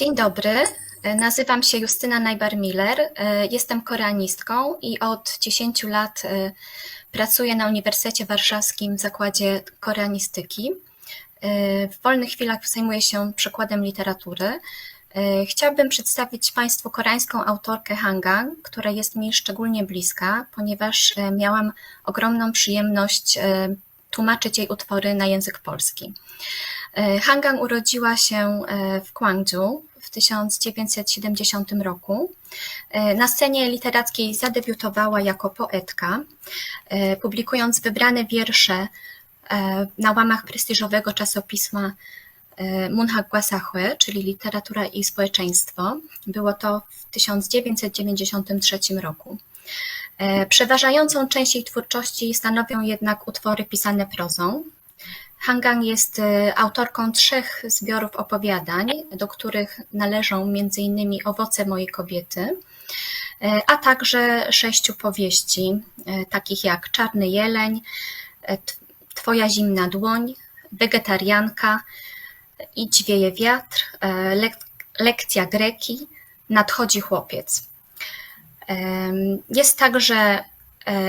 Dzień dobry, nazywam się Justyna Najbar-Miller, jestem koreanistką i od 10 lat pracuję na Uniwersytecie Warszawskim w Zakładzie Koreanistyki. W wolnych chwilach zajmuję się przekładem literatury. Chciałabym przedstawić Państwu koreańską autorkę Hangang, która jest mi szczególnie bliska, ponieważ miałam ogromną przyjemność tłumaczyć jej utwory na język polski. Hangang urodziła się w Gwangju w 1970 roku. Na scenie literackiej zadebiutowała jako poetka, publikując wybrane wiersze na łamach prestiżowego czasopisma Munhak Sahue, czyli Literatura i Społeczeństwo. Było to w 1993 roku. Przeważającą część jej twórczości stanowią jednak utwory pisane prozą. Hangang jest autorką 3 zbiorów opowiadań, do których należą m.in. Owoce mojej kobiety, a także 6 powieści, takich jak Czarny jeleń, Twoja zimna dłoń, Wegetarianka, Idź wieje wiatr, Lekcja greki, Nadchodzi chłopiec. Jest także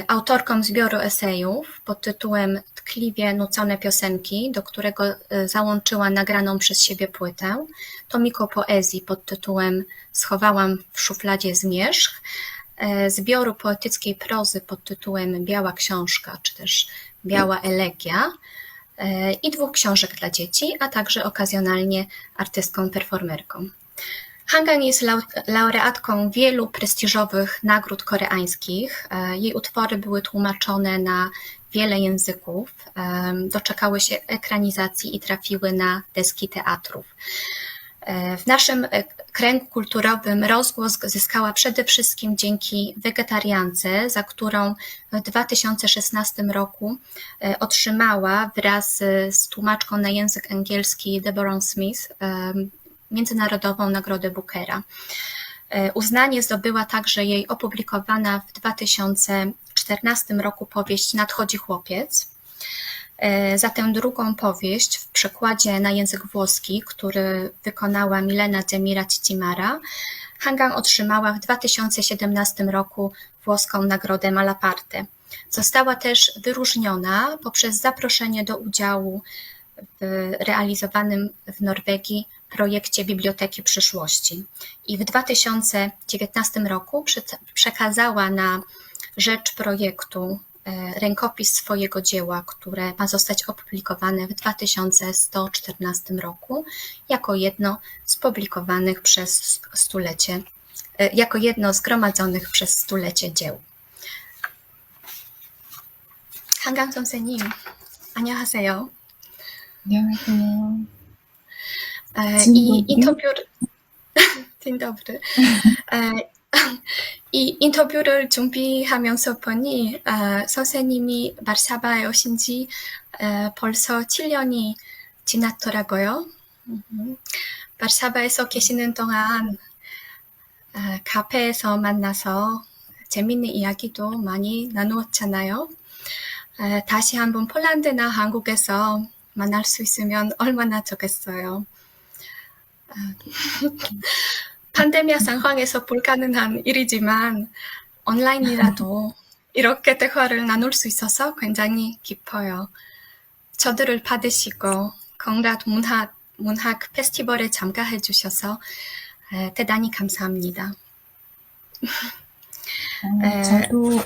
autorką zbioru esejów pod tytułem Tkliwie nucone piosenki, do którego załączyła nagraną przez siebie płytę, tomiku poezji pod tytułem Schowałam w szufladzie zmierzch, zbioru poetyckiej prozy pod tytułem Biała książka, czy też Biała elegia i 2 książek dla dzieci, a także okazjonalnie artystką performerką. Hangang jest laureatką wielu prestiżowych nagród koreańskich. Jej utwory były tłumaczone na wiele języków, doczekały się ekranizacji i trafiły na deski teatrów. W naszym kręgu kulturowym rozgłos zyskała przede wszystkim dzięki Wegetariance, za którą w 2016 roku otrzymała wraz z tłumaczką na język angielski Deborah Smith Międzynarodową Nagrodę Bookera. Uznanie zdobyła także jej opublikowana w 2014 roku powieść Nadchodzi chłopiec. Za tę drugą powieść w przekładzie na język włoski, który wykonała Milena Demira-Cicimara, Hangang otrzymała w 2017 roku włoską Nagrodę Malaparte. Została też wyróżniona poprzez zaproszenie do udziału w realizowanym w Norwegii projekcie Biblioteki Przyszłości. I w 2019 roku przekazała na rzecz projektu rękopis swojego dzieła, które ma zostać opublikowane w 2114 roku jako jedno z publikowanych przez stulecie, jako jedno zgromadzonych przez stulecie dzieł. Hangang 선생님, 안녕하세요. 안녕하세요. I 인터뷰를 dzień dobry. 이 인터뷰를 준비하면서 보니 선생님이 와르샤바에 오신 지 벌써 7년이 지났더라고요. 와르샤바에서 계시는 동안 카페에서 만나서 재밌는 이야기도 많이 나누었잖아요. 다시 한번 폴란드나 한국에서 만날 수 있으면 얼마나 좋겠어요. 팬데믹 상황에서 불가능한 일이지만 온라인이라도 이렇게 대화를 나눌 수 있어서 굉장히 기뻐요. 초대를 받으시고 건랏 문학 페스티벌에 참가해 주셔서 대단히 감사합니다. 저도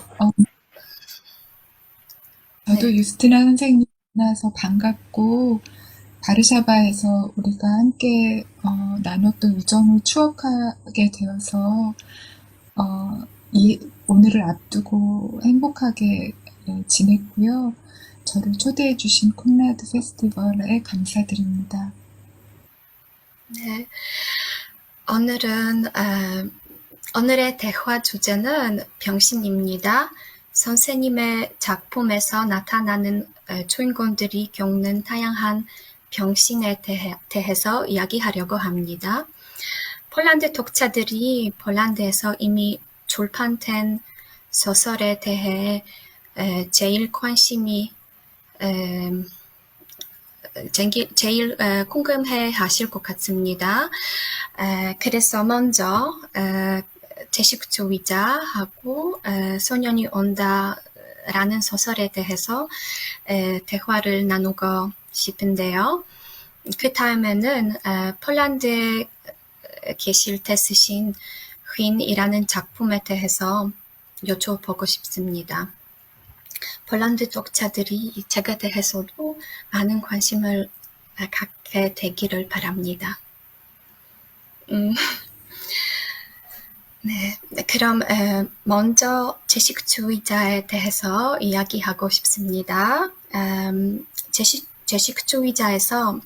네. 유스티나 선생님 만나서 반갑고 바르샤바에서 우리가 함께 나눴던 우정을 추억하게 되어서 오늘을 앞두고 행복하게 지냈고요. 저를 초대해 주신 콘라드 페스티벌에 감사드립니다. 네. 오늘의 대화 주제는 병신입니다. 선생님의 작품에서 나타나는 주인공들이 겪는 다양한 병신에 대해서 이야기하려고 합니다. 폴란드 독자들이 폴란드에서 이미 출판된 소설에 대해 제일 관심이 제일 궁금해 하실 것 같습니다. 그래서 먼저 채식주의자하고 소년이 온다라는 소설에 대해서 대화를 나누고 싶은데요. 그 다음에는 폴란드에 계실 때 쓰신 휜이라는 작품에 대해서 여쭤보고 싶습니다. 폴란드 독자들이 이 책에 대해서도 많은 관심을 갖게 되기를 바랍니다. 네, 그럼 먼저 채식주의자에 대해서 이야기하고 싶습니다. 채식주의자에서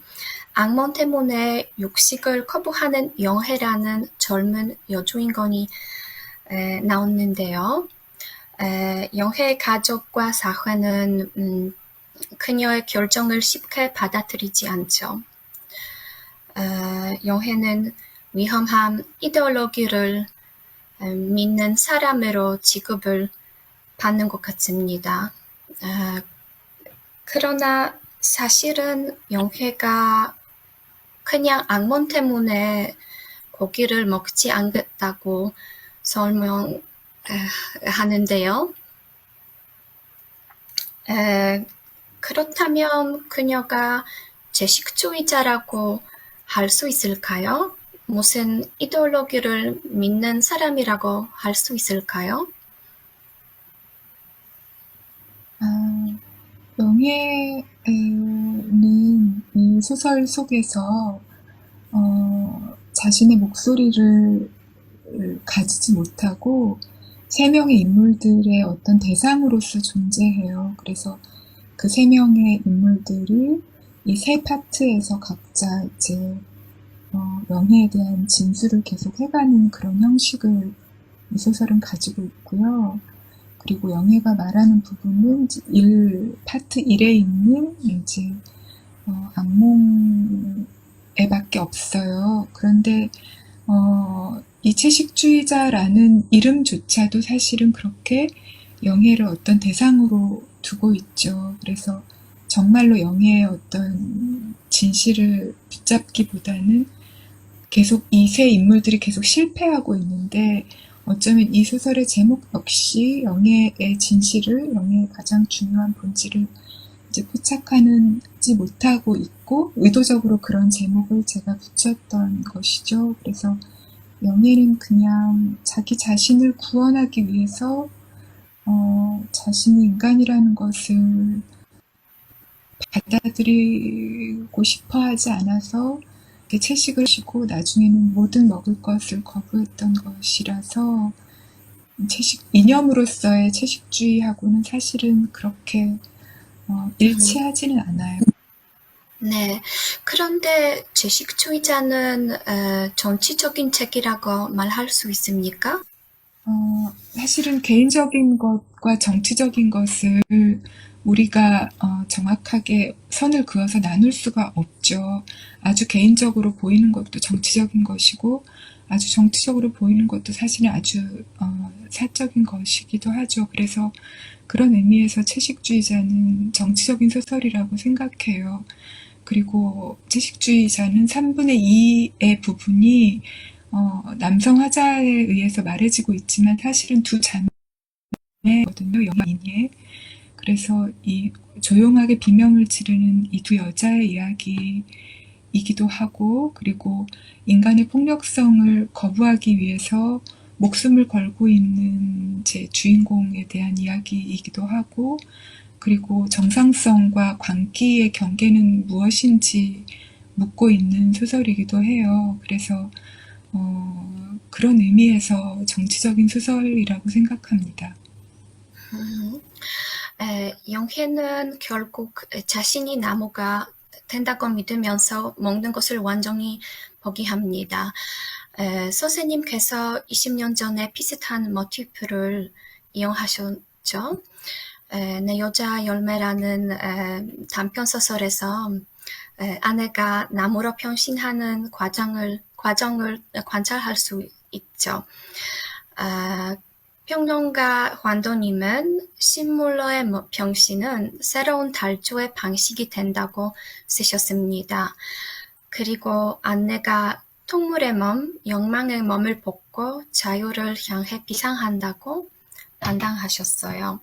악몽 때문에 육식을 거부하는 영혜라는 젊은 여주인공이 나오는데요. 영혜의 가족과 사회는 그녀의 결정을 쉽게 받아들이지 않죠. 영혜는 위험한 이데올로기를 믿는 사람으로 취급을 받는 것 같습니다. 그러나 사실은 영혜가 그냥 악몽 때문에 고기를 먹지 않겠다고 설명하는데요. 그렇다면 그녀가 채식주의자라고 할 수 있을까요? 무슨 이데올로기를 믿는 사람이라고 할 수 있을까요? 영예는 이 소설 속에서 자신의 목소리를 가지지 못하고 세 명의 인물들의 어떤 대상으로서 존재해요. 그래서 그 세 명의 인물들이 이 세 파트에서 각자 이제 영예에 대한 진술을 계속 해가는 그런 형식을 이 소설은 가지고 있고요. 그리고 영예가 말하는 부분은 파트 1에 있는 이제 악몽에밖에 없어요. 그런데 이 채식주의자라는 이름조차도 사실은 그렇게 영예를 어떤 대상으로 두고 있죠. 그래서 정말로 영예의 어떤 진실을 붙잡기보다는 계속 이 세 인물들이 계속 실패하고 있는데 어쩌면 이 소설의 제목 역시 영예의 진실을, 영예의 가장 중요한 본질을 이제 포착하지 못하고 있고 의도적으로 그런 제목을 제가 붙였던 것이죠. 그래서 영예는 그냥 자기 자신을 구원하기 위해서 자신이 인간이라는 것을 받아들이고 싶어 하지 않아서 채식을 하시고 나중에는 모든 먹을 것을 거부했던 것이라서 이념으로서의 채식주의하고는 사실은 그렇게 일치하지는 않아요. 네, 그런데 채식주의자는 정치적인 책이라고 말할 수 있습니까? 사실은 개인적인 것과 정치적인 것을 우리가 정확하게 선을 그어서 나눌 수가 없죠. 아주 개인적으로 보이는 것도 정치적인 것이고 아주 정치적으로 보이는 것도 사실은 아주 사적인 것이기도 하죠. 그래서 그런 의미에서 채식주의자는 정치적인 소설이라고 생각해요. 그리고 채식주의자는 3분의 2의 부분이 남성 화자에 의해서 말해지고 있지만 사실은 두 자매거든요. 영인이에. 그래서 이 조용하게 비명을 지르는 이 두 여자의 이야기이기도 하고 그리고 인간의 폭력성을 거부하기 위해서 목숨을 걸고 있는 제 주인공에 대한 이야기이기도 하고 그리고 정상성과 광기의 경계는 무엇인지 묻고 있는 소설이기도 해요. 그래서 그런 의미에서 정치적인 소설이라고 생각합니다. 영혜는 결국 자신이 나무가 된다고 믿으면서 먹는 것을 완전히 포기합니다. 선생님께서 20년 전에 비슷한 모티프를 이용하셨죠. 내 여자 열매라는 단편 소설에서 아내가 나무로 변신하는 과정을 관찰할 수 있죠. 평론가 환도님은 식물로의 병신은 새로운 탈주의 방식이 된다고 쓰셨습니다. 그리고 안내가 동물의 몸, 욕망의 몸을 벗고 자유를 향해 비상한다고 판단하셨어요.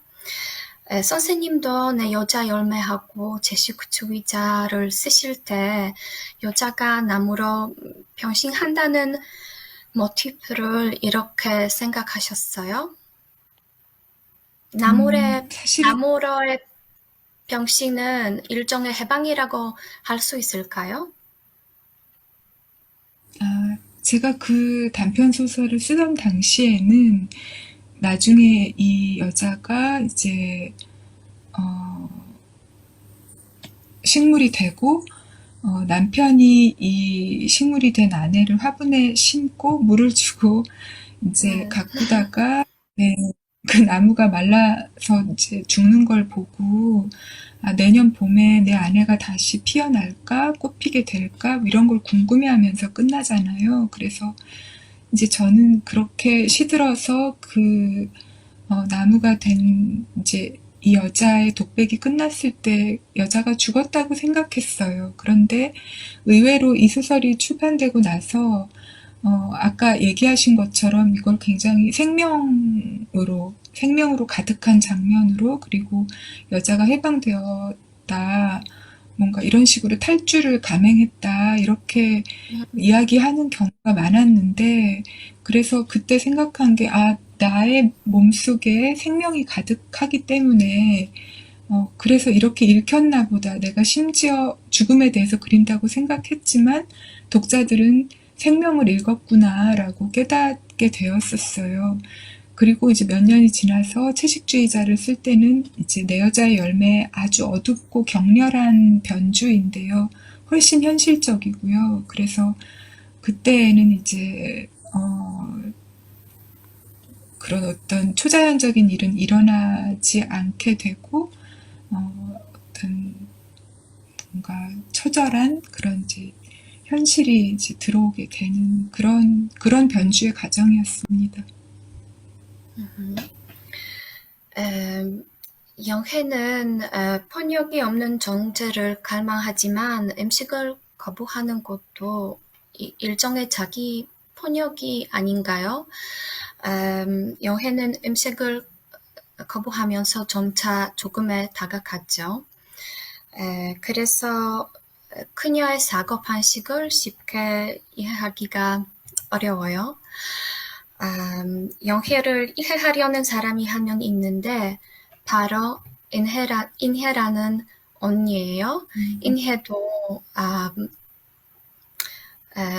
선생님도 내 여자 열매하고 제식주의자를 쓰실 때 여자가 나무로 변신한다는 모티프를 이렇게 생각하셨어요? 사실은 나무로의 병신은 일종의 해방이라고 할 수 있을까요? 제가 그 단편 소설을 쓰던 당시에는 나중에 이 여자가 이제 식물이 되고 남편이 이 식물이 된 아내를 화분에 심고 물을 주고 이제 네. 가꾸다가 네, 그 나무가 말라서 이제 죽는 걸 보고 내년 봄에 내 아내가 다시 피어날까 꽃피게 될까 뭐 이런 걸 궁금해하면서 끝나잖아요. 그래서 이제 저는 그렇게 시들어서 그 나무가 된 이제 이 여자의 독백이 끝났을 때 여자가 죽었다고 생각했어요. 그런데 의외로 이 소설이 출판되고 나서 아까 얘기하신 것처럼 이걸 굉장히 생명으로 가득한 장면으로 그리고 여자가 해방되었다. 뭔가 이런 식으로 탈주를 감행했다. 이렇게 이야기하는 경우가 많았는데 그래서 그때 생각한 게 나의 몸속에 생명이 가득하기 때문에 그래서 이렇게 읽혔나 보다. 내가 심지어 죽음에 대해서 그린다고 생각했지만 독자들은 생명을 읽었구나라고 깨닫게 되었었어요. 그리고 이제 몇 년이 지나서 채식주의자를 쓸 때는 이제 내 여자의 열매 아주 어둡고 격렬한 변주인데요. 훨씬 현실적이고요. 그래서 그때는 이제 그런 어떤 초자연적인 일은 일어나지 않게 되고 어떤 뭔가 처절한 그런 이제 현실이 이제 들어오게 되는 그런 변주의 과정이었습니다. 영해는 번역이 없는 존재를 갈망하지만 음식을 거부하는 것도 일종의 자기 번역이 아닌가요? 영해는 음식을 거부하면서 점차 죽음에 다가갔죠. 그래서 그녀의 사고 방식을 쉽게 이해하기가 어려워요. 영해를 이해하려는 사람이 한 명 있는데 바로 인해라는 언니예요. 인해도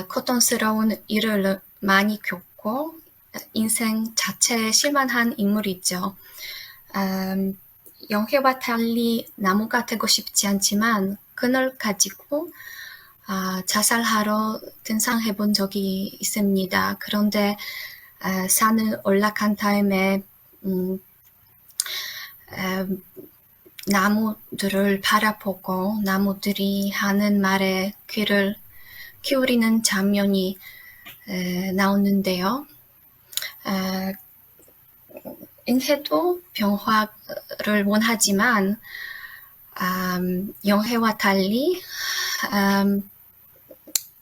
고통스러운 일을 많이 겪고 인생 자체에 실망한 인물이죠. 영해와 달리 나무가 되고 싶지 않지만 그늘 가지고 자살하러 등산해 본 적이 있습니다. 그런데 산을 올라간 다음에 나무들을 바라보고 나무들이 하는 말에 귀를 기울이는 장면이 나오는데요. 인해도 변화를 원하지만 영해와 달리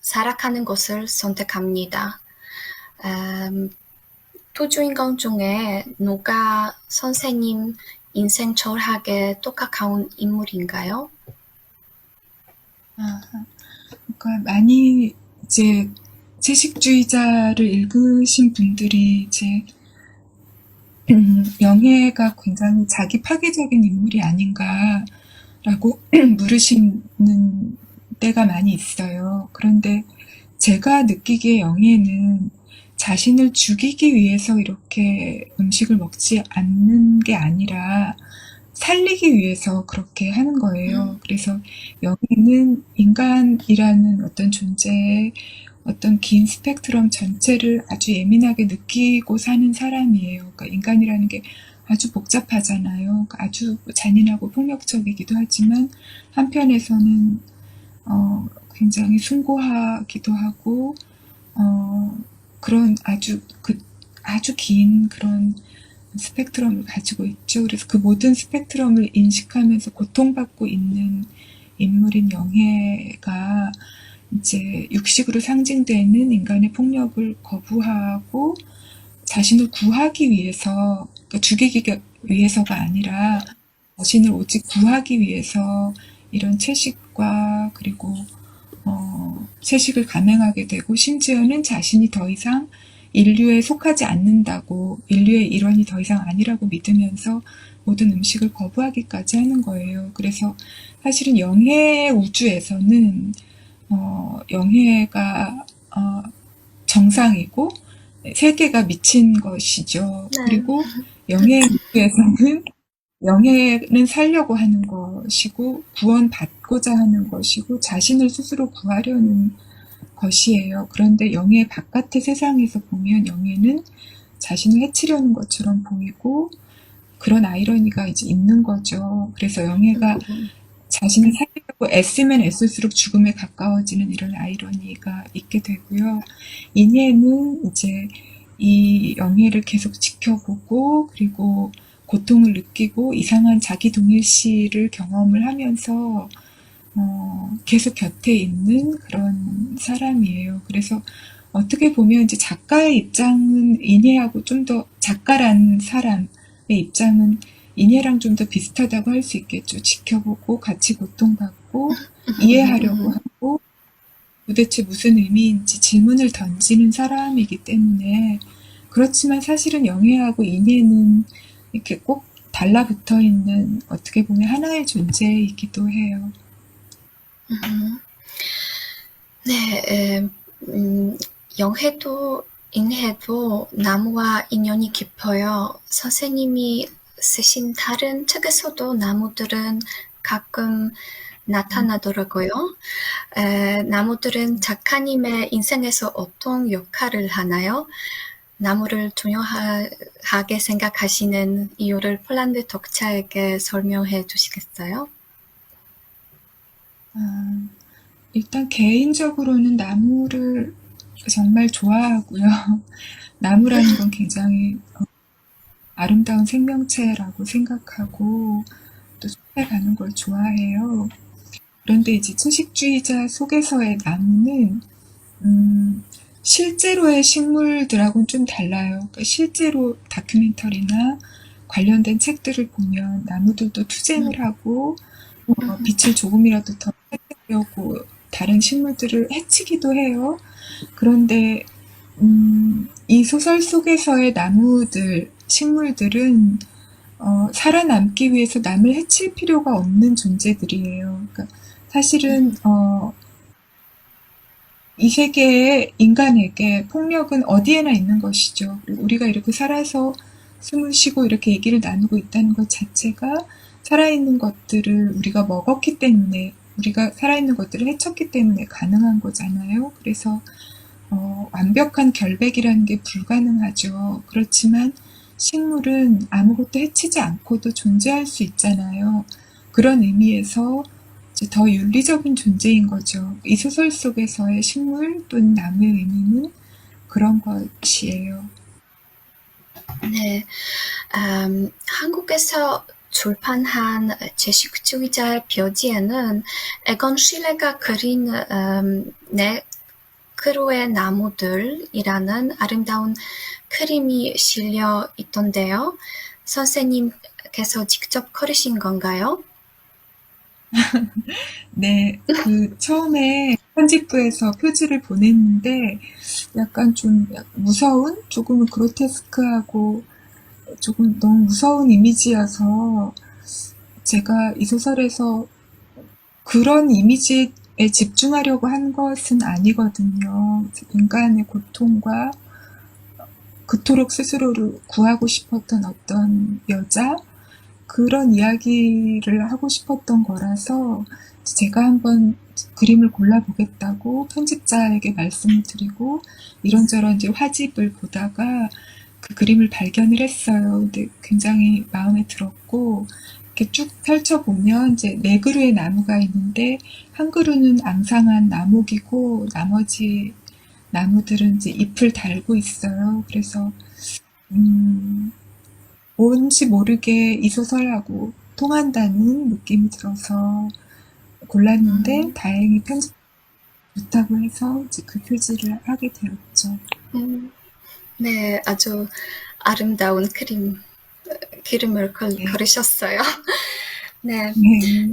살아가는 것을 선택합니다. 두 주인공 중에 누가 선생님 인생 철학에 또 가까운 인물인가요? 그러니까 많이 이제 채식주의자를 읽으신 분들이 이제 영해가 굉장히 자기 파괴적인 인물이 아닌가라고 물으시는 때가 많이 있어요. 그런데 제가 느끼기에 영해는 자신을 죽이기 위해서 이렇게 음식을 먹지 않는 게 아니라 살리기 위해서 그렇게 하는 거예요. 그래서 영해는 인간이라는 어떤 존재의 어떤 긴 스펙트럼 전체를 아주 예민하게 느끼고 사는 사람이에요. 그러니까 인간이라는 게 아주 복잡하잖아요. 그러니까 아주 잔인하고 폭력적이기도 하지만 한편에서는 굉장히 숭고하기도 하고 그런 아주 긴 그런 스펙트럼을 가지고 있죠. 그래서 그 모든 스펙트럼을 인식하면서 고통받고 있는 인물인 영해가 이제 육식으로 상징되는 인간의 폭력을 거부하고 자신을 구하기 위해서, 그러니까 죽이기 위해서가 아니라 자신을 오직 구하기 위해서 이런 채식과 그리고 채식을 감행하게 되고, 심지어는 자신이 더 이상 인류에 속하지 않는다고, 인류의 일원이 더 이상 아니라고 믿으면서 모든 음식을 거부하기까지 하는 거예요. 그래서 사실은 영해 우주에서는 영해가 정상이고 세계가 미친 것이죠. 네. 그리고 영해 우주에서는 영해는 살려고 하는 것이고 구원받고자 하는 것이고 자신을 스스로 구하려는 것이에요. 그런데 영해 바깥의 세상에서 보면 영해는 자신을 해치려는 것처럼 보이고 그런 아이러니가 이제 있는 거죠. 그래서 영해가 자신을 살리려고 애쓰면 애쓸수록 죽음에 가까워지는 이런 아이러니가 있게 되고요. 인해는 이제 이 영해를 계속 지켜보고 그리고 고통을 느끼고 이상한 자기 동일시를 경험을 하면서 계속 곁에 있는 그런 사람이에요. 그래서 어떻게 보면 이제 작가의 입장은 인해하고 좀 더 작가란 사람의 입장은 인해랑 좀 더 비슷하다고 할 수 있겠죠. 지켜보고 같이 고통받고 이해하려고 하고 도대체 무슨 의미인지 질문을 던지는 사람이기 때문에 그렇지만 사실은 영해하고 인해는 이렇게 꼭 달라붙어 있는 어떻게 보면 하나의 존재이기도 해요. 네, 영해도 인해도 나무와 인연이 깊어요. 선생님이 쓰신 다른 책에서도 나무들은 가끔 나타나더라고요. 나무들은 작가님의 인생에서 어떤 역할을 하나요? 나무를 중요하게 생각하시는 이유를 폴란드 독자에게 설명해 주시겠어요? 일단 개인적으로는 나무를 정말 좋아하고요. 나무라는 건 굉장히 아름다운 생명체라고 생각하고 또 숲에 가는 걸 좋아해요. 그런데 이제 채식주의자 속에서의 나무는 실제로의 식물들하고는 좀 달라요. 그러니까 실제로 다큐멘터리나 관련된 책들을 보면 나무들도 투쟁을 하고 빛을 조금이라도 더 찾으려고 다른 식물들을 해치기도 해요. 그런데 이 소설 속에서의 나무들, 식물들은 살아남기 위해서 남을 해칠 필요가 없는 존재들이에요. 그러니까 사실은 이 세계의 인간에게 폭력은 어디에나 있는 것이죠. 그리고 우리가 이렇게 살아서 숨을 쉬고 이렇게 얘기를 나누고 있다는 것 자체가 살아있는 것들을 우리가 먹었기 때문에, 우리가 살아있는 것들을 해쳤기 때문에 가능한 거잖아요. 그래서 완벽한 결백이라는 게 불가능하죠. 그렇지만 식물은 아무것도 해치지 않고도 존재할 수 있잖아요. 그런 의미에서 이제 더 윤리적인 존재인 거죠. 이 소설 속에서의 식물 또는 나무의 의미는 그런 것이에요. 네, 한국에서 출판한 채식주의자의 표지에는 에건 실레가 그린 네 그루의 나무들이라는 아름다운 그림이 실려 있던데요. 선생님께서 직접 그리신 건가요? 네, 처음에 편집부에서 표지를 보냈는데 약간 좀 무서운, 조금은 그로테스크하고 조금 너무 무서운 이미지여서 제가 이 소설에서 그런 이미지에 집중하려고 한 것은 아니거든요. 인간의 고통과 그토록 스스로를 구하고 싶었던 어떤 여자, 그런 이야기를 하고 싶었던 거라서 제가 한번 그림을 골라보겠다고 편집자에게 말씀을 드리고 이런저런 이제 화집을 보다가 그 그림을 발견을 했어요. 근데 굉장히 마음에 들었고 이렇게 쭉 펼쳐보면 이제 네 그루의 나무가 있는데 한 그루는 앙상한 나목이고 나머지 나무들은 이제 잎을 달고 있어요. 그래서 뭔지 모르게 이 소설하고 통한다는 느낌이 들어서 골랐는데 다행히 편집 좋다고 해서 이제 그 표지를 하게 되었죠. 네, 아주 아름다운 그림을 네. 그리셨어요. 네,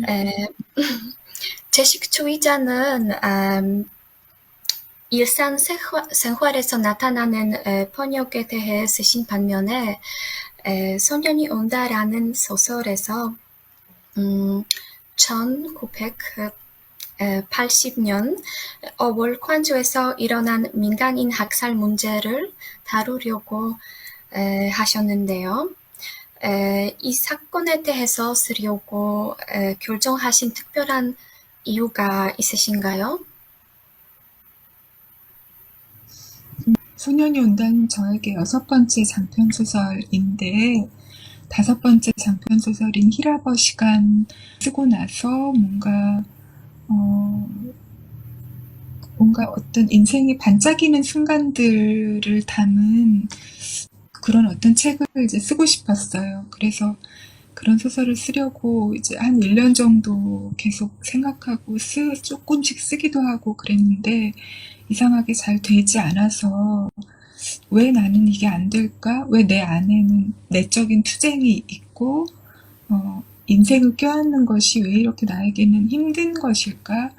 네. 채식주의자는 일상 생활에서 나타나는 번역에 대해 쓰신 반면에 소년이 온다라는 소설에서 1980년 5월 광주에서 일어난 민간인 학살 문제를 다루려고 하셨는데요. 이 사건에 대해서 쓰려고 결정하신 특별한 이유가 있으신가요? 소년이 온다는 저에게 6번째 장편소설인데 5번째 장편소설인 히라버 시간 쓰고 나서 뭔가 어떤 인생의 반짝이는 순간들을 담은 그런 어떤 책을 이제 쓰고 싶었어요. 그래서 그런 소설을 쓰려고 이제 한 1년 정도 계속 생각하고 조금씩 쓰기도 하고 그랬는데 이상하게 잘 되지 않아서 왜 나는 이게 안 될까? 왜 내 안에는 내적인 투쟁이 있고 인생을 껴안는 것이 왜 이렇게 나에게는 힘든 것일까?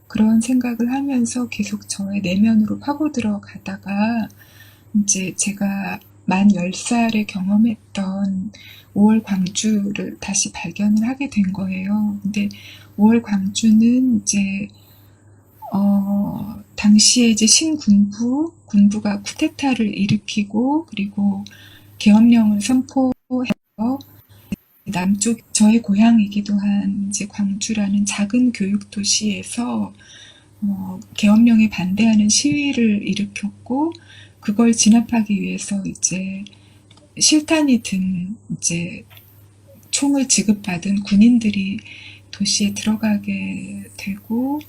그런 생각을 하면서 계속 저의 내면으로 파고들어 가다가 이제 제가 만 10살에 경험했던 5월 광주를 다시 발견을 하게 된 거예요. 근데 5월 광주는 이제 당시에 이제 군부가 쿠데타를 일으키고 그리고 계엄령을 선포해서 남쪽 저의 고향이기도 한 이제 광주라는 작은 교육 도시에서 계엄령에 반대하는 시위를 일으켰고 그걸 진압하기 위해서 이제 실탄이 든 이제 총을 지급받은 군인들이 도시에 들어가게 되고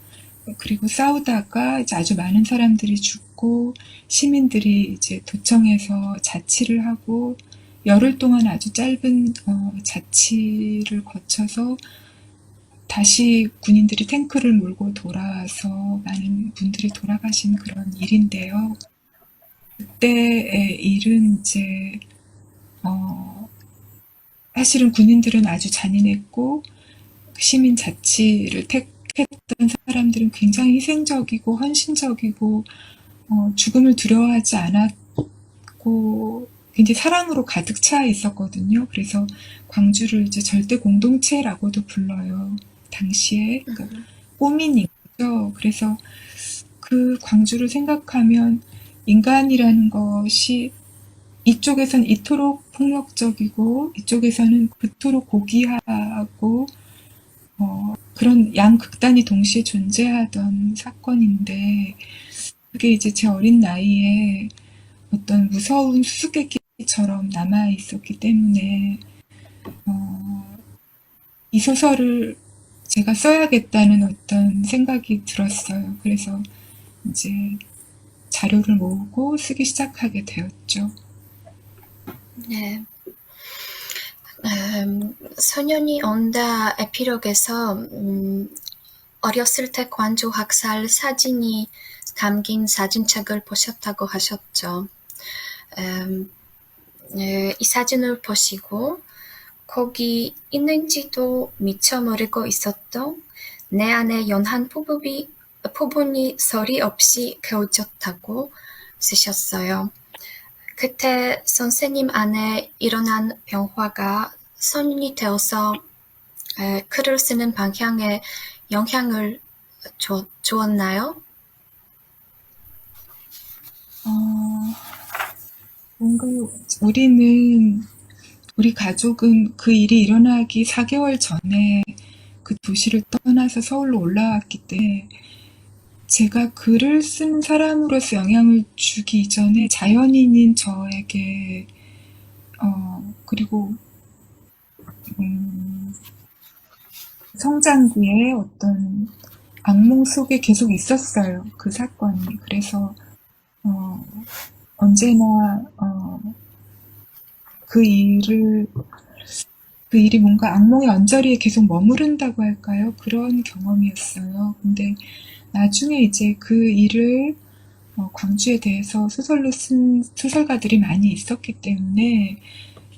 그리고 싸우다가 이제 아주 많은 사람들이 죽고 시민들이 이제 도청에서 자치를 하고 열흘 동안 아주 짧은 자치를 거쳐서 다시 군인들이 탱크를 몰고 돌아와서 많은 분들이 돌아가신 그런 일인데요. 그때의 일은 이제 사실은 군인들은 아주 잔인했고 시민 자치를 택했던 사람들은 굉장히 희생적이고 헌신적이고 죽음을 두려워하지 않았고 굉장히 사랑으로 가득 차 있었거든요. 그래서 광주를 이제 절대 공동체라고도 불러요. 당시에 그러니까 꼬민이죠. 그래서 그 광주를 생각하면 인간이라는 것이 이쪽에선 이토록 폭력적이고 이쪽에서는 그토록 고귀하고 그런 양극단이 동시에 존재하던 사건인데 그게 이제 제 어린 나이에 어떤 무서운 수수께끼처럼 남아 있었기 때문에 이 소설을 제가 써야겠다는 어떤 생각이 들었어요. 그래서 이제 자료를 모으고 쓰기 시작하게 되었죠. 네. 소년이 온다 에피록에서 어렸을 때 광주 학살 사진이 담긴 사진책을 보셨다고 하셨죠. 이 사진을 보시고 거기 있는지도 미처 모르고 있었던 내 안에 연한 부분이 소리 없이 깨어졌다고 쓰셨어요. 그때 선생님 안에 일어난 변화가 성인이 되어서 글을 쓰는 방향에 영향을 주었나요? 뭔가 우리 가족은 그 일이 일어나기 4개월 전에 그 도시를 떠나서 서울로 올라왔기 때문에 제가 글을 쓰는 사람으로서 영향을 주기 이전에 자연인인 저에게 그리고 성장기에 어떤 악몽 속에 계속 있었어요. 그 사건이. 그래서 언제나 그 일을 그 일이 뭔가 악몽의 언저리에 계속 머무른다고 할까요? 그런 경험이었어요. 근데 나중에 이제 그 일을 광주에 대해서 소설로 쓴 소설가들이 많이 있었기 때문에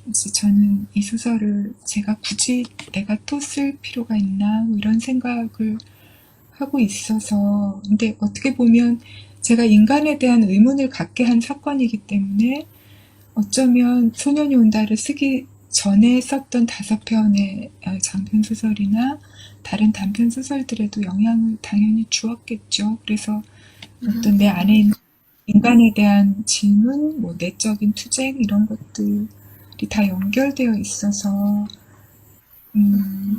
이제 저는 이 소설을 제가 굳이 내가 또 쓸 필요가 있나 뭐 이런 생각을 하고 있어서 근데 어떻게 보면 제가 인간에 대한 의문을 갖게 한 사건이기 때문에 어쩌면 소년이 온다를 쓰기 전에 썼던 5편의 장편 소설이나 다른 단편 소설들에도 영향을 당연히 주었겠죠. 그래서 어떤 내 안에 있는 인간에 대한 질문, 뭐 내적인 투쟁 이런 것들이 다 연결되어 있어서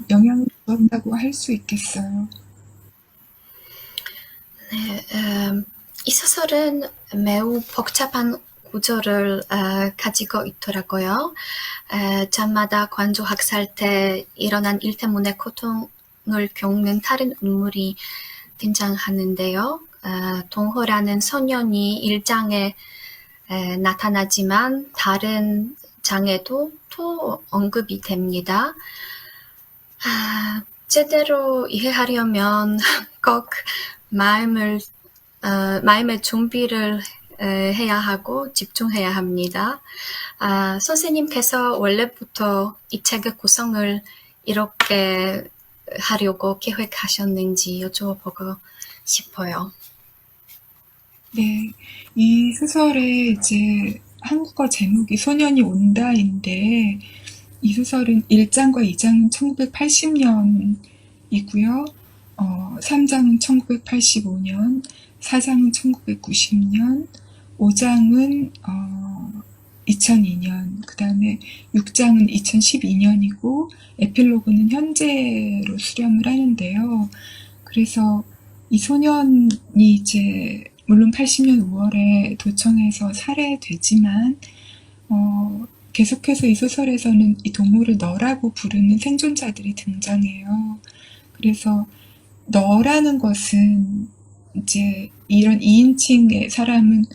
영향을 주었다고 할 수 있겠어요. 네, 이 소설은 매우 복잡한 구조를 가지고 있더라고요. 저마다 관주 학살 때 일어난 일 때문에 고통을 겪는 다른 인물이 등장하는데요. 동호라는 소년이 1장에 나타나지만 다른 장에도 또 언급이 됩니다. 제대로 이해하려면 꼭 마음의 준비를 해야 하고 집중해야 합니다. 선생님께서 원래부터 이 책의 구성을 이렇게 하려고 계획하셨는지 여쭤보고 싶어요. 네, 이 소설의 이제 한국어 제목이 소년이 온다인데 이 소설은 1장과 2장은 1980년이고요. 3장은 1985년, 4장은 1990년, 5장은 2002년, 그 다음에 6장은 2012년이고 에필로그는 현재로 수렴을 하는데요. 그래서 이 소년이 이제 물론 80년 5월에 도청에서 살해되지만 계속해서 이 소설에서는 이 동물을 너라고 부르는 생존자들이 등장해요. 그래서 너라는 것은 이제 이런 2인칭의 사람은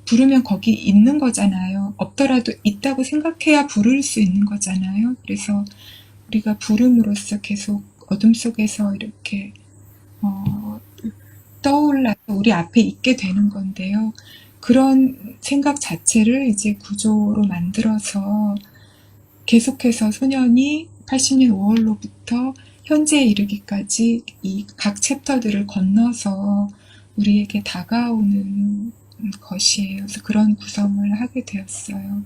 부르면 거기 있는 거잖아요. 없더라도 있다고 생각해야 부를 수 있는 거잖아요. 그래서 우리가 부름으로써 계속 어둠 속에서 이렇게 떠올라서 우리 앞에 있게 되는 건데요. 그런 생각 자체를 이제 구조로 만들어서 계속해서 소년이 80년 5월로부터 현재에 이르기까지 이 각 챕터들을 건너서 우리에게 다가오는 것이에요. 그래서 그런 구성을 하게 되었어요.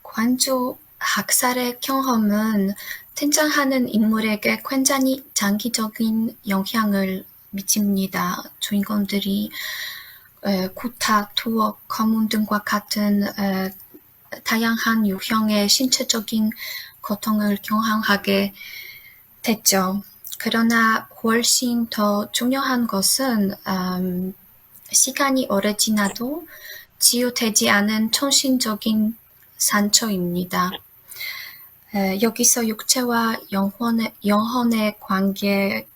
관주 학살의 경험은 등장하는 인물에게 굉장히 장기적인 영향을 미칩니다. 주인공들이 구타, 투옥, 검문 등과 같은 다양한 유형의 신체적인 고통을 경험하게 됐죠. 그러나 훨씬 더 중요한 것은 시간이 오래 지나도 치유되지 않은 정신적인 상처입니다. 여기서 육체와 영혼의 관계는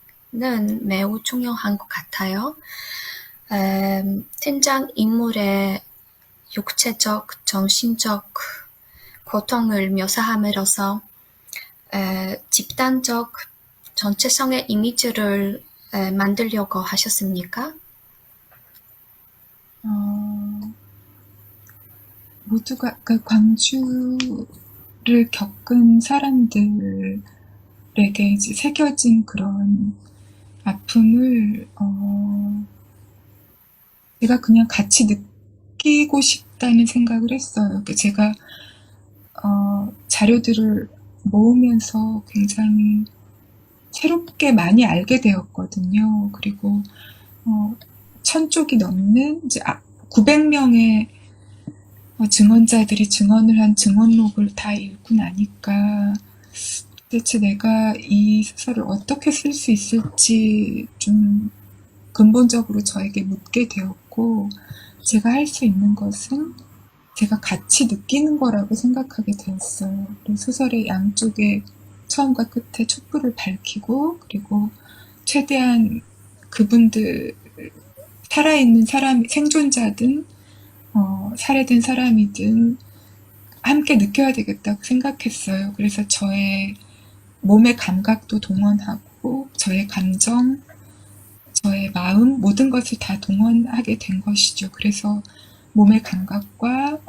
매우 중요한 것 같아요. 등장인물의 육체적, 정신적 고통을 묘사함으로써 집단적 전체성의 이미지를 만들려고 하셨습니까? 모두가 그 광주를 겪은 사람들에게 이제 새겨진 그런 아픔을 제가 그냥 같이 느끼고 싶다는 생각을 했어요. 제가 자료들을 모으면서 굉장히 새롭게 많이 알게 되었거든요. 그리고 1000쪽이 넘는 이제 900명의 증언자들이 증언을 한 증언록을 다 읽고 나니까 도대체 내가 이 소설을 어떻게 쓸 수 있을지 좀 근본적으로 저에게 묻게 되었고 제가 할 수 있는 것은 제가 같이 느끼는 거라고 생각하게 되었어요. 소설의 양쪽에 처음과 끝에 촛불을 밝히고 그리고 최대한 그분들 살아있는 사람 생존자든 살해된 사람이든 함께 느껴야 되겠다고 생각했어요. 그래서 저의 몸의 감각도 동원하고 저의 감정, 저의 마음 모든 것을 다 동원하게 된 것이죠. 그래서 몸의 감각과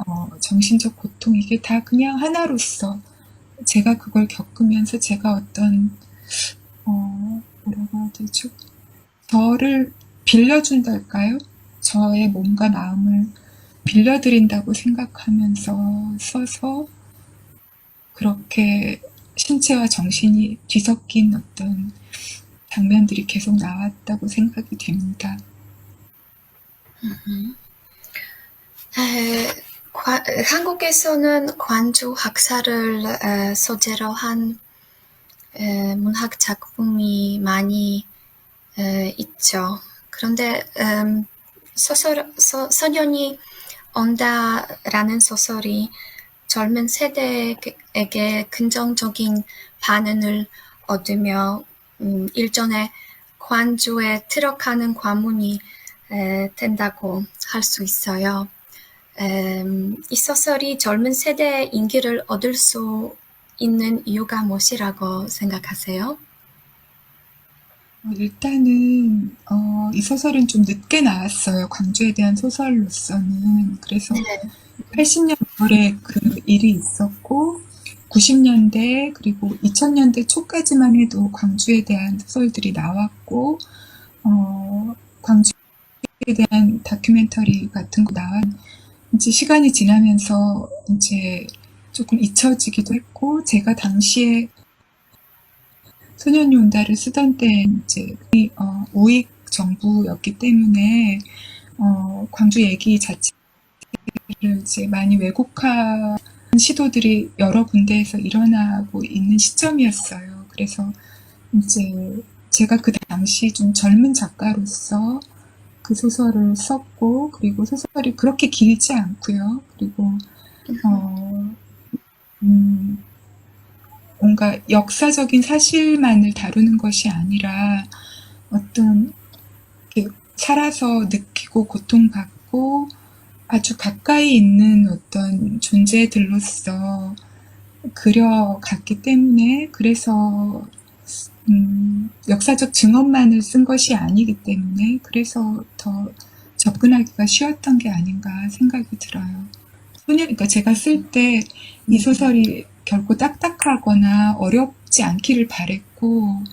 정신적 고통 이게 다 그냥 하나로서 제가 그걸 겪으면서 제가 어떤 뭐라고 해야 되죠? 저를 빌려준달까요? 저의 몸과 마음을 빌려드린다고 생각하면서 써서 그렇게 신체와 정신이 뒤섞인 어떤 장면들이 계속 나왔다고 생각이 됩니다. 한국에서는 관주 학사를 소재로 한 문학 작품이 많이 있죠. 그런데 소년이 온다라는 소설이 젊은 세대에게 긍정적인 반응을 얻으며 일종의 관주에 들어가는 관문이 된다고 할 수 있어요. 이 소설이 젊은 세대의 인기를 얻을 수 있는 이유가 무엇이라고 생각하세요? 일단은 이 소설은 좀 늦게 나왔어요. 광주에 대한 소설로서는. 그래서 네. 80년대 그 일이 있었고 90년대 그리고 2000년대 초까지만 해도 광주에 대한 소설들이 나왔고 광주에 대한 다큐멘터리 같은 거 이제 시간이 지나면서 이제 조금 잊혀지기도 했고 제가 당시에 소년이 온다를 쓰던 때 이제 우익 정부였기 때문에 광주 얘기 자체를 이제 많이 왜곡한 시도들이 여러 군데에서 일어나고 있는 시점이었어요. 그래서 이제 제가 그 당시 좀 젊은 작가로서 그 소설을 썼고 그리고 소설이 그렇게 길지 않고요. 그리고 뭔가 역사적인 사실만을 다루는 것이 아니라 어떤 이렇게 살아서 느끼고 고통받고 아주 가까이 있는 어떤 존재들로서 그려갔기 때문에 그래서 역사적 증언만을 쓴 것이 아니기 때문에 그래서 더 접근하기가 쉬웠던 게 아닌가 생각이 들어요. 그러니까 제가 쓸 때 이 소설이 결코 딱딱하거나 어렵지 않기를 바랬고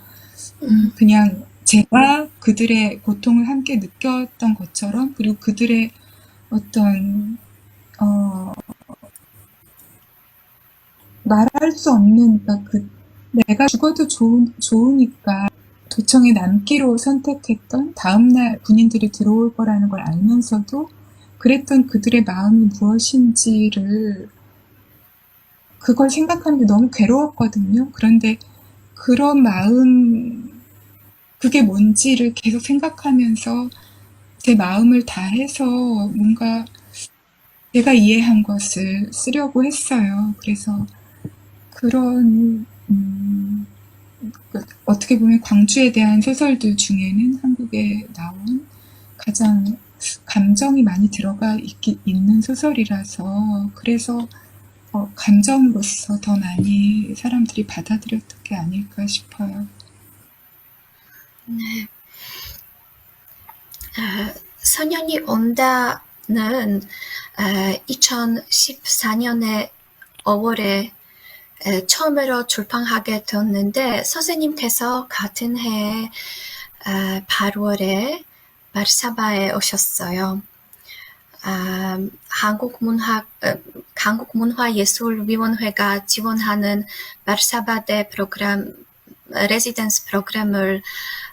그냥 제가 그들의 고통을 함께 느꼈던 것처럼 그리고 그들의 어떤 말할 수 없는 그러니까 내가 죽어도 좋으니까 도청에 남기로 선택했던 다음날 군인들이 들어올 거라는 걸 알면서도 그랬던 그들의 마음이 무엇인지를 그걸 생각하는 게 너무 괴로웠거든요. 그런데 그런 마음 그게 뭔지를 계속 생각하면서 제 마음을 다해서 뭔가 제가 이해한 것을 쓰려고 했어요. 그래서 그런 어떻게 보면 광주에 대한 소설들 중에는 한국에 나온 가장 감정이 많이 들어가 있는 소설이라서 그래서 감정으로서 더 많이 사람들이 받아들였던 게 아닐까 싶어요. 네. 소년이 온다는 2014년에 5월에 처음으로 출판하게 되었는데 선생님께서 같은 해 8월에 바르샤바에 오셨어요. 한국문화예술위원회가 지원하는 바르샤바대 프로그램, 레지던스 프로그램을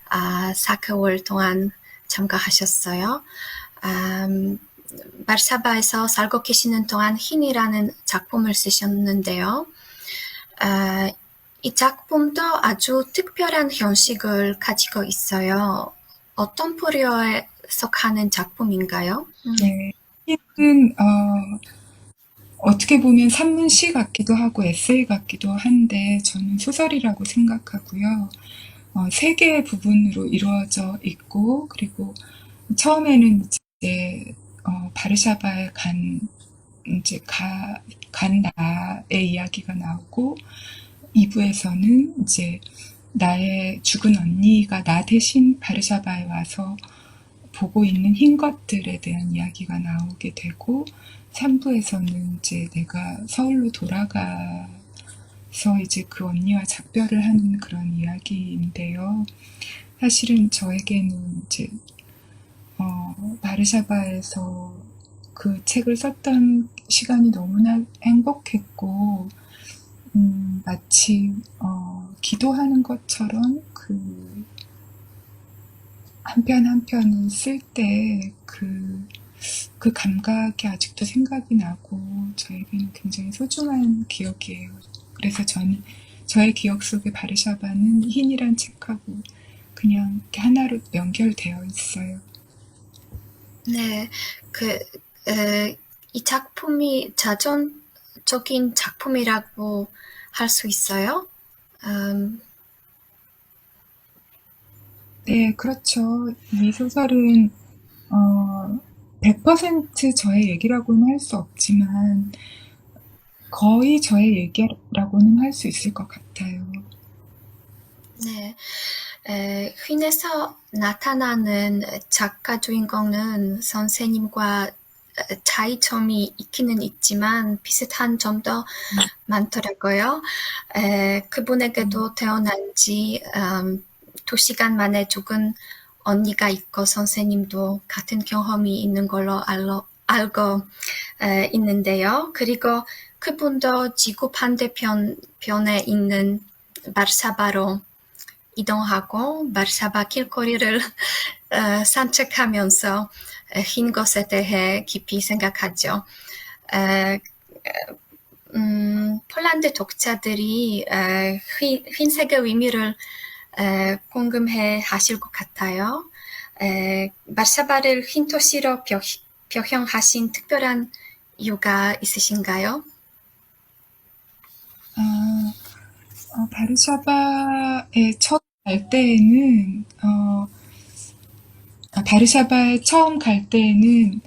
4개월 동안 참가하셨어요. 바르샤바에서 살고 계시는 동안 흰이라는 작품을 쓰셨는데요. 이 작품도 아주 특별한 형식을 가지고 있어요. 어떤 부류에 속하는 작품인가요? 네. 흰은 어떻게 보면 산문시 같기도 하고 에세이 같기도 한데 저는 소설이라고 생각하고요. 세 개의 부분으로 이루어져 있고 그리고 처음에는 이제 바르샤바에 간 나의 이야기가 나오고, 2부에서는 이제 나의 죽은 언니가 나 대신 바르샤바에 와서 보고 있는 흰 것들에 대한 이야기가 나오게 되고, 3부에서는 이제 내가 서울로 돌아가서 이제 그 언니와 작별을 하는 그런 이야기인데요. 사실은 저에게는 이제 바르샤바에서 그 책을 썼던 시간이 너무나 행복했고, 마치 기도하는 것처럼 그 한 편 한 편을 쓸 때 그 감각이 아직도 생각이 나고 저에게는 굉장히 소중한 기억이에요. 그래서 저의 기억 속에 바르샤바는 흰이란 책하고 그냥 이렇게 하나로 연결되어 있어요. 네, 이 작품이 자전적인 작품이라고 할 수 있어요? 네, 그렇죠. 이 소설은 100% 저의 얘기라고는 할 수 없지만 거의 저의 얘기라고는 할 수 있을 것 같아요. 네, 휜에서 나타나는 작가 주인공은 선생님과 차이점이 있기는 있지만 비슷한 점도 많더라고요. 그분에게도 태어난 지 2시간 만에 죽은 언니가 있고 선생님도 같은 경험이 있는 걸로 알고 있는데요. 그리고 그분도 지구 반대편에 있는 바르샤바로 이동하고 바르샤바 길거리를 산책하면서 흰 것에 대해 깊이 생각하죠. 폴란드 독자들이 흰색의 의미를 궁금해 하실 것 같아요. 바르샤바를 흰 도시로 표현하신 특별한 이유가 있으신가요? 바르샤바에 처음 갈 때에는 바르샤바에 처음 갈 때에는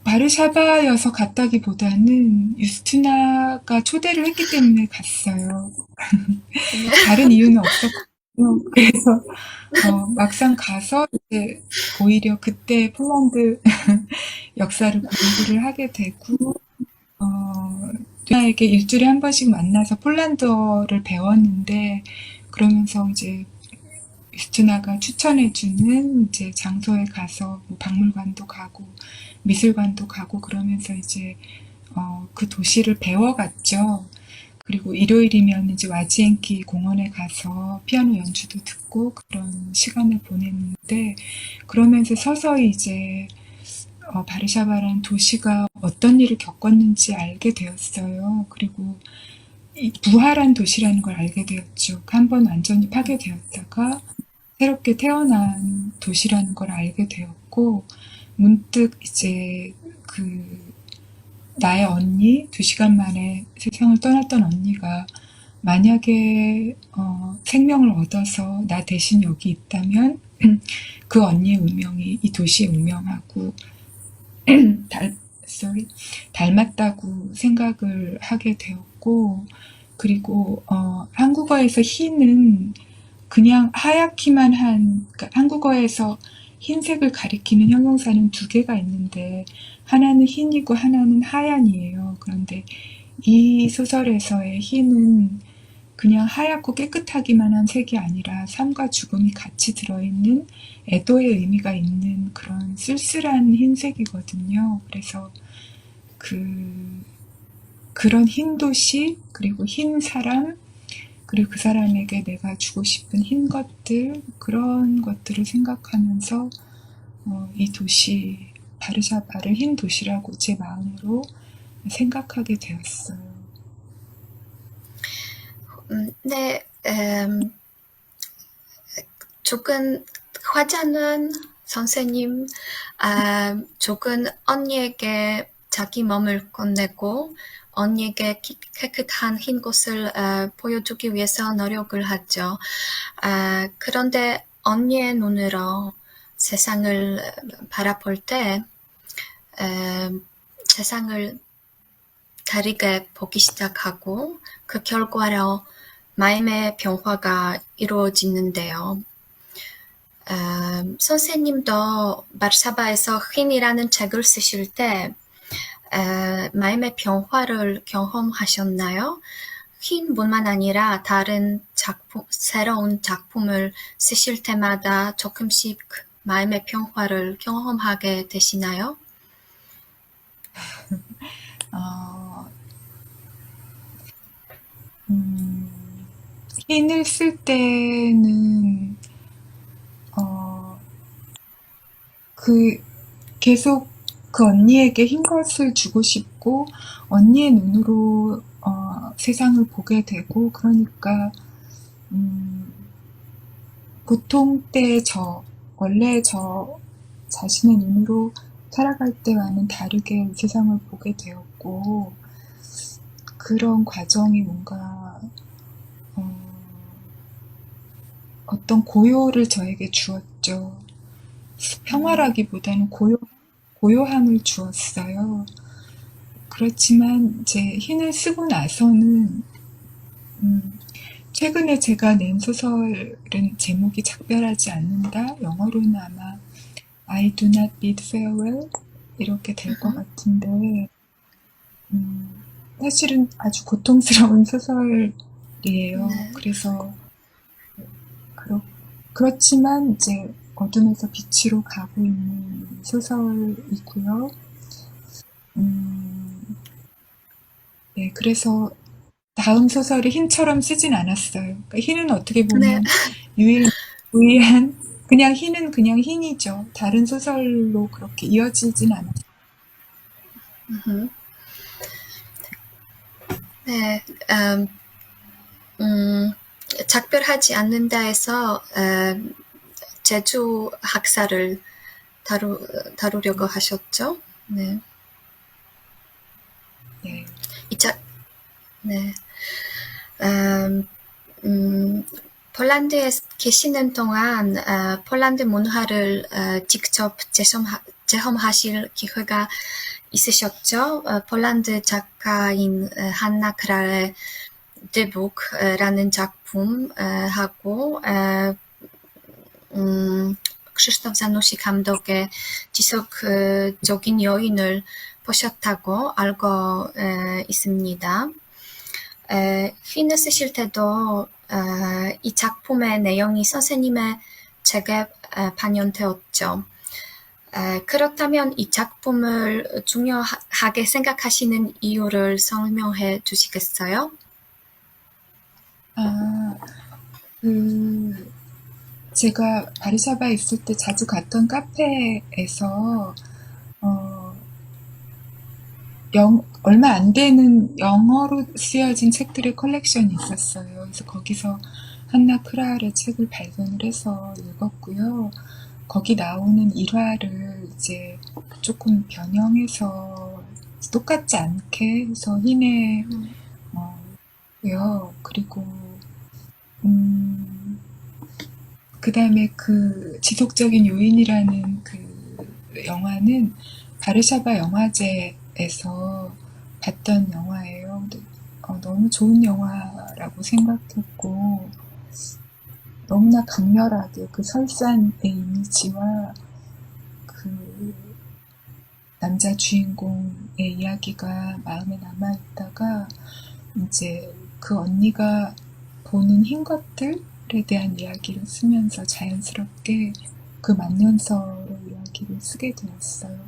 바르샤바여서 갔다기보다는 유스티나가 초대를 했기 때문에 갔어요. 다른 이유는 없었거든요. 그래서 막상 가서 이제 오히려 그때 폴란드 역사를 공부를 하게 되고 누나에게 일주일에 한 번씩 만나서 폴란드어를 배웠는데 그러면서 이제 유스티나가 추천해주는 이제 장소에 가서 뭐 박물관도 가고 미술관도 가고 그러면서 이제 그 도시를 배워갔죠. 그리고 일요일이면 이제 와지엔키 공원에 가서 피아노 연주도 듣고 그런 시간을 보냈는데 그러면서 서서히 이제 바르샤바라는 도시가 어떤 일을 겪었는지 알게 되었어요. 그리고 이 부활한 도시라는 걸 알게 되었죠. 한 번 완전히 파괴되었다가 새롭게 태어난 도시라는 걸 알게 되었고 문득 이제 나의 언니, 2시간 만에 세상을 떠났던 언니가 만약에 생명을 얻어서 나 대신 여기 있다면 그 언니의 운명이 이 도시의 운명하고 닮았다고 생각을 하게 되었고 그리고 한국어에서 흰은 그냥 하얗기만 그러니까 한국어에서 흰색을 가리키는 형용사는 2개가 있는데 하나는 흰이고 하나는 하얀이에요. 그런데 이 소설에서의 흰은 그냥 하얗고 깨끗하기만 한 색이 아니라 삶과 죽음이 같이 들어있는 애도의 의미가 있는 그런 쓸쓸한 흰색이거든요. 그래서 그런 흰 도시, 그리고 흰 사람, 그리고 그 사람에게 내가 주고 싶은 흰 것들, 그런 것들을 생각하면서 이 도시, 바르샤바를 흰 도시라고 제 마음으로 생각하게 되었어요. 네, 죽은 화자는 선생님, 죽은 언니에게 자기 몸을 건네고 언니에게 깨끗한 흰 곳을 보여주기 위해서 노력을 하죠. 그런데 언니의 눈으로 세상을 바라볼 때 세상을 다르게 보기 시작하고 그 결과로 마음의 변화가 이루어지는데요. 선생님도 바르샤바에서 흰이라는 책을 쓰실 때 마음의 변화를 경험하셨나요? 흰뿐만 아니라 다른 작품, 새로운 작품을 쓰실 때마다 조금씩 마음의 변화를 경험하게 되시나요? 어, 흰을 쓸 때는, 어, 그, 계속 그 언니에게 흰 것을 주고 싶고, 언니의 눈으로, 세상을 보게 되고, 그러니까, 보통 때 원래 저 자신의 눈으로 살아갈 때와는 다르게 세상을 보게 되었고, 그런 과정이 뭔가, 어떤 고요를 저에게 주었죠. 평화라기보다는 고요함을 주었어요. 그렇지만 이제 흰을 쓰고 나서는, 최근에 제가 낸 소설은 제목이 작별하지 않는다. 영어로는 아마 I do not bid farewell 이렇게 될 것 같은데, 사실은 아주 고통스러운 소설이에요. 네. 그래서 그렇지만 이제 어둠에서 빛으로 가고 있는 소설이고요. 네, 그래서 다음 소설이 흰처럼 쓰진 않았어요. 그러니까 흰은 어떻게 네. 보면 유일한 그냥 흰은 그냥 흰이죠. 다른 소설로 그렇게 이어지진 않았어요. 네. 작별하지 않는다에서 제주 학사를 다루려고 하셨죠? 네. 네. 이 작, 네. 폴란드에 계시는 동안 폴란드 문화를 직접 체험하실 기회가 있으셨죠? 폴란드 작가인 한나 크랄의 드북라는 작품하고 크zysztof Zanusi 감독의 지속적인 여인을 보셨다고 알고 있습니다. 휘는 쓰실 때도 이 작품의 내용이 선생님의 책에 반영되었죠. 그렇다면 이 작품을 중요하게 생각하시는 이유를 설명해 주시겠어요? 제가 바르샤바에 있을 때 자주 갔던 카페에서, 어, 얼마 안 되는 영어로 쓰여진 책들의 컬렉션이 있었어요. 그래서 거기서 한나 크랄의 책을 발견을 해서 읽었고요. 거기 나오는 일화를 이제 조금 변형해서 똑같지 않게 해서 흰에, 요. 그리고, 그 다음에 그 지속적인 요인이라는 그 영화는 바르샤바 영화제에서 봤던 영화예요. 근데, 너무 좋은 영화라고 생각했고, 너무나 강렬하게 그 설산의 이미지와 그 남자 주인공의 이야기가 마음에 남아있다가, 이제 그 언니가 보는 흰 것들에 대한 이야기를 쓰면서 자연스럽게 그 만년설의 이야기를 쓰게 되었어요.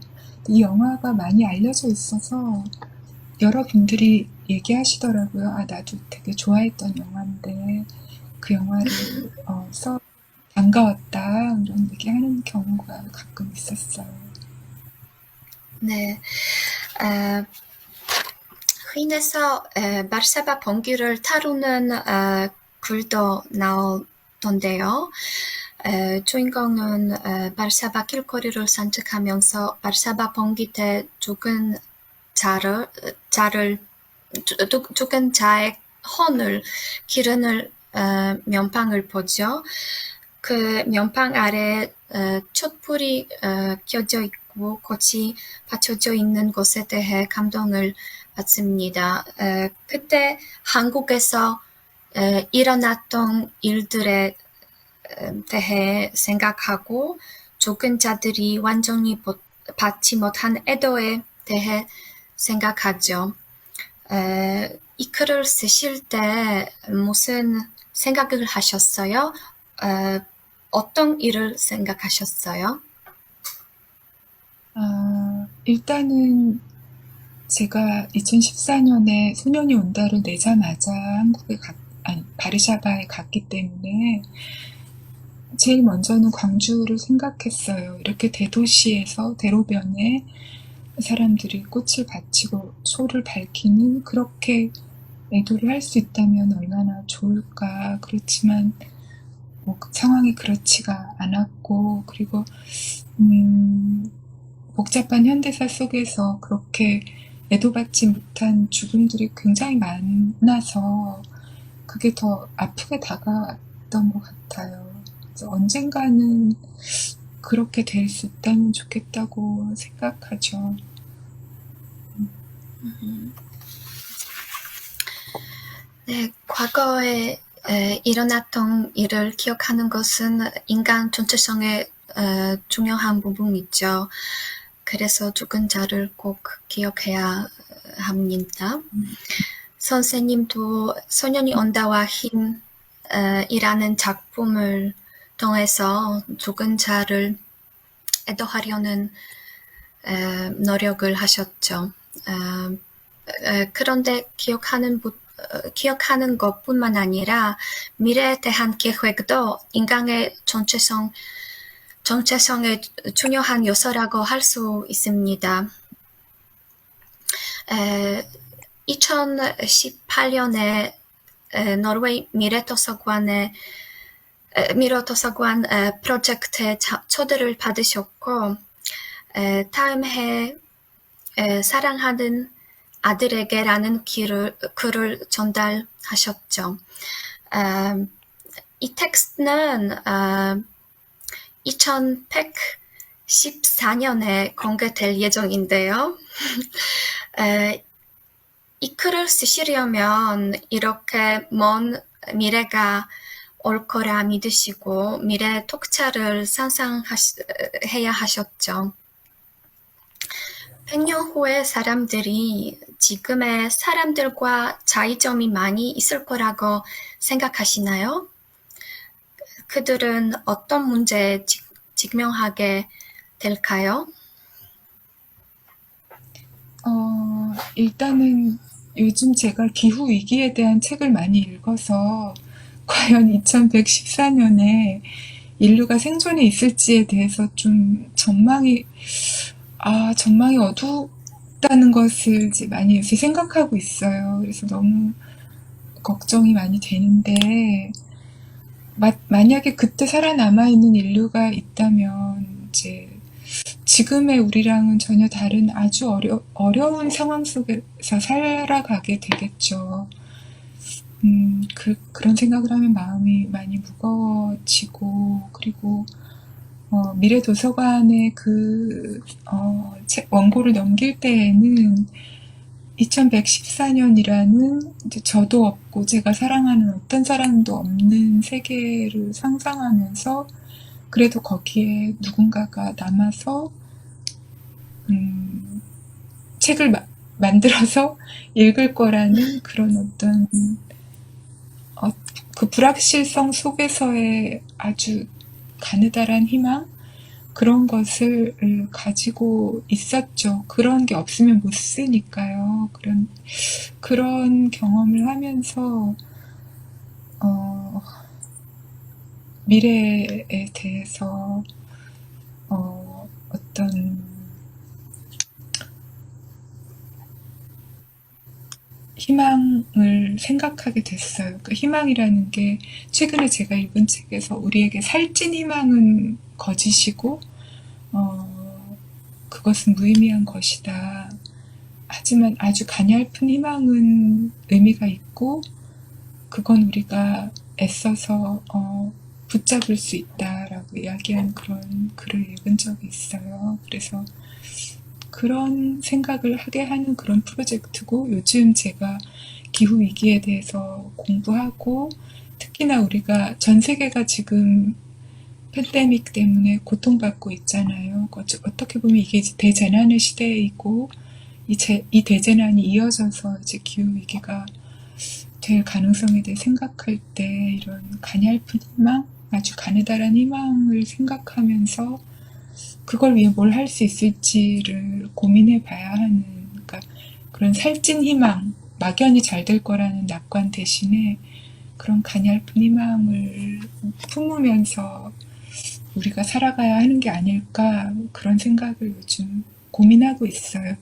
이 영화가 많이 알려져 있어서 여러분들이 얘기하시더라고요. 나도 되게 좋아했던 영화인데 그 영화를 반가웠다 이런 얘기하는 경우가 가끔 있었어요. 네. 휘에서 바르샤바 번기를 타루는 글도 나오던데요. 주인공은 바르샤바 길거리를 산책하면서 바르샤바 번기 때 죽은 자의 혼을 기르는 면방을 보죠. 그 면방 아래 촛불이 켜져 있고 하고 꽃이 받쳐져 있는 것에 대해 감동을 받습니다. 그때 한국에서 일어났던 일들에 대해 생각하고 죽은 자들이 완전히 받지 못한 애도에 대해 생각하죠. 이 글을 쓰실 때 무슨 생각을 하셨어요? 어떤 일을 생각하셨어요? 일단은 제가 2014년에 소년이 온다를 내자마자 바르샤바에 갔기 때문에 제일 먼저는 광주를 생각했어요. 이렇게 대도시에서 대로변에 사람들이 꽃을 바치고 소를 밝히는 그렇게 애도를 할 수 있다면 얼마나 좋을까. 그렇지만 상황이 그렇지가 않았고, 그리고 복잡한 현대사 속에서 그렇게 애도받지 못한 죽음들이 굉장히 많아서 그게 더 아프게 다가왔던 것 같아요. 그래서 언젠가는 그렇게 될 수 있다면 좋겠다고 생각하죠. 네, 과거에 일어났던 일을 기억하는 것은 인간 전체성의 중요한 부분이죠. 그래서 죽은 자를 꼭 기억해야 합니다. 선생님도 소년이 온다와 힘이라는 작품을 통해서 죽은 자를 애도하려는 노력을 하셨죠. 그런데 기억하는 것뿐만 아니라 미래에 대한 계획도 인간의 정체성의 중요한 요소라고 할 수 있습니다. 2018년에 노르웨이 미래도서관 프로젝트에 초대를 받으셨고, 다음 해 사랑하는 아들에게라는 글을 전달하셨죠. 이 텍스트는 2114년에 공개될 예정인데요. 이 글을 쓰시려면 이렇게 먼 미래가 올 거라 믿으시고 미래 독자를 상상해야 하셨죠. 100년 후에 사람들이 지금의 사람들과 차이점이 많이 있을 거라고 생각하시나요? 그들은 어떤 문제에 직면하게 될까요? 일단은 요즘 제가 기후위기에 대한 책을 많이 읽어서 과연 2114년에 인류가 생존해 있을지에 대해서 좀 전망이 어둡다는 것을 이제 많이 요새 생각하고 있어요. 그래서 너무 걱정이 많이 되는데, 만약에 그때 살아남아있는 인류가 있다면, 이제, 지금의 우리랑은 전혀 다른 아주 어려운 상황 속에서 살아가게 되겠죠. 그런 생각을 하면 마음이 많이 무거워지고, 그리고, 미래 도서관에 원고를 넘길 때에는 2114년이라는 이제 저도 없고 제가 사랑하는 어떤 사람도 없는 세계를 상상하면서 그래도 거기에 누군가가 남아서 책을 만들어서 읽을 거라는 그런 어떤 그 불확실성 속에서의 아주 가느다란 희망, 그런 것을 가지고 있었죠. 그런 게 없으면 못 쓰니까요. 그런 경험을 하면서 미래에 대해서 어떤 희망을 생각하게 됐어요. 그 희망이라는 게 최근에 제가 읽은 책에서 우리에게 살찐 희망은 거짓이고 그것은 무의미한 것이다. 하지만 아주 가냘픈 희망은 의미가 있고 그건 우리가 애써서 붙잡을 수 있다라고 이야기한 그런 글을 읽은 적이 있어요. 그래서 그런 생각을 하게 하는 그런 프로젝트고, 요즘 제가 기후위기에 대해서 공부하고, 특히나 우리가 전 세계가 지금 팬데믹 때문에 고통받고 있잖아요. 어떻게 보면 이게 이제 대재난의 시대이고, 이 대재난이 이어져서 이제 기후위기가 될 가능성에 대해 생각할 때 이런 가냘픈 희망, 아주 가느다란 희망을 생각하면서 그걸 위해 뭘 할 수 있을지를 고민해 봐야 하는, 그러니까 그런 살찐 희망, 막연히 잘 될 거라는 낙관 대신에 그런 가냘픈 희망을 품으면서 우리가 살아가야 하는 게 아닐까, 그런 생각을 요즘 고민하고 있어요.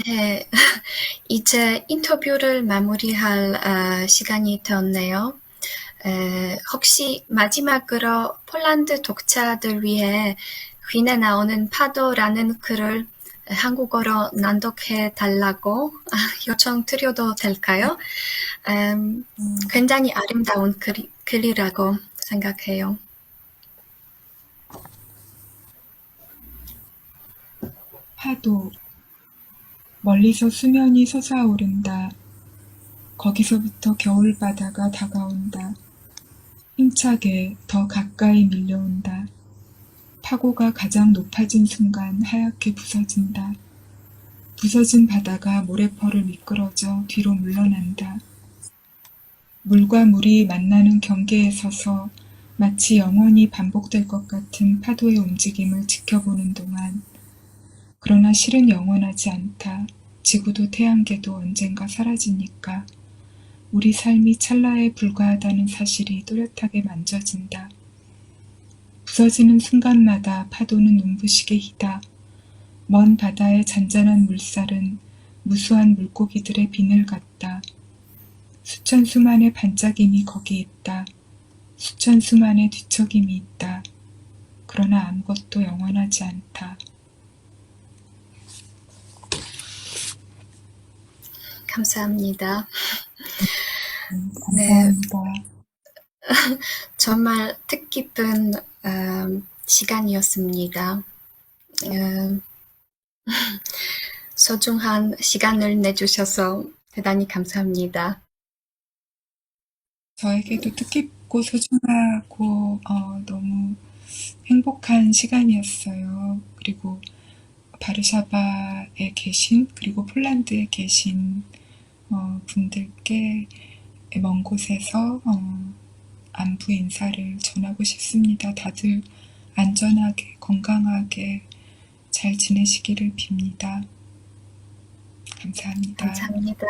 네, 이제 인터뷰를 마무리할 시간이 되었네요. 혹시 마지막으로 폴란드 독자들 위해 휘에 나오는 파도라는 글을 한국어로 낭독해 달라고 요청드려도 될까요? 굉장히 아름다운 글이라고 생각해요. 파도, 멀리서 수면이 솟아오른다. 거기서부터 겨울바다가 다가온다. 힘차게 더 가까이 밀려온다. 파고가 가장 높아진 순간 하얗게 부서진다. 부서진 바다가 모래펄을 미끄러져 뒤로 물러난다. 물과 물이 만나는 경계에 서서 마치 영원히 반복될 것 같은 파도의 움직임을 지켜보는 동안, 그러나 실은 영원하지 않다. 지구도 태양계도 언젠가 사라지니까 우리 삶이 찰나에 불과하다는 사실이 또렷하게 만져진다. 부서지는 순간마다 파도는 눈부시게 희다. 먼 바다의 잔잔한 물살은 무수한 물고기들의 비늘 같다. 수천 수만의 반짝임이 거기 있다. 수천 수만의 뒤척임이 있다. 그러나 아무것도 영원하지 않다. 감사합니다. 감사합니다. 정말 뜻깊은 시간이었습니다. 소중한 시간을 내주셔서 대단히 감사합니다. 저에게도 뜻깊고 소중하고 너무 행복한 시간이었어요. 그리고 바르샤바에 계신, 그리고 폴란드에 계신 분들께 먼 곳에서 안부 인사를 전하고 싶습니다. 다들 안전하게 건강하게 잘 지내시기를 빕니다. 감사합니다. 감사합니다.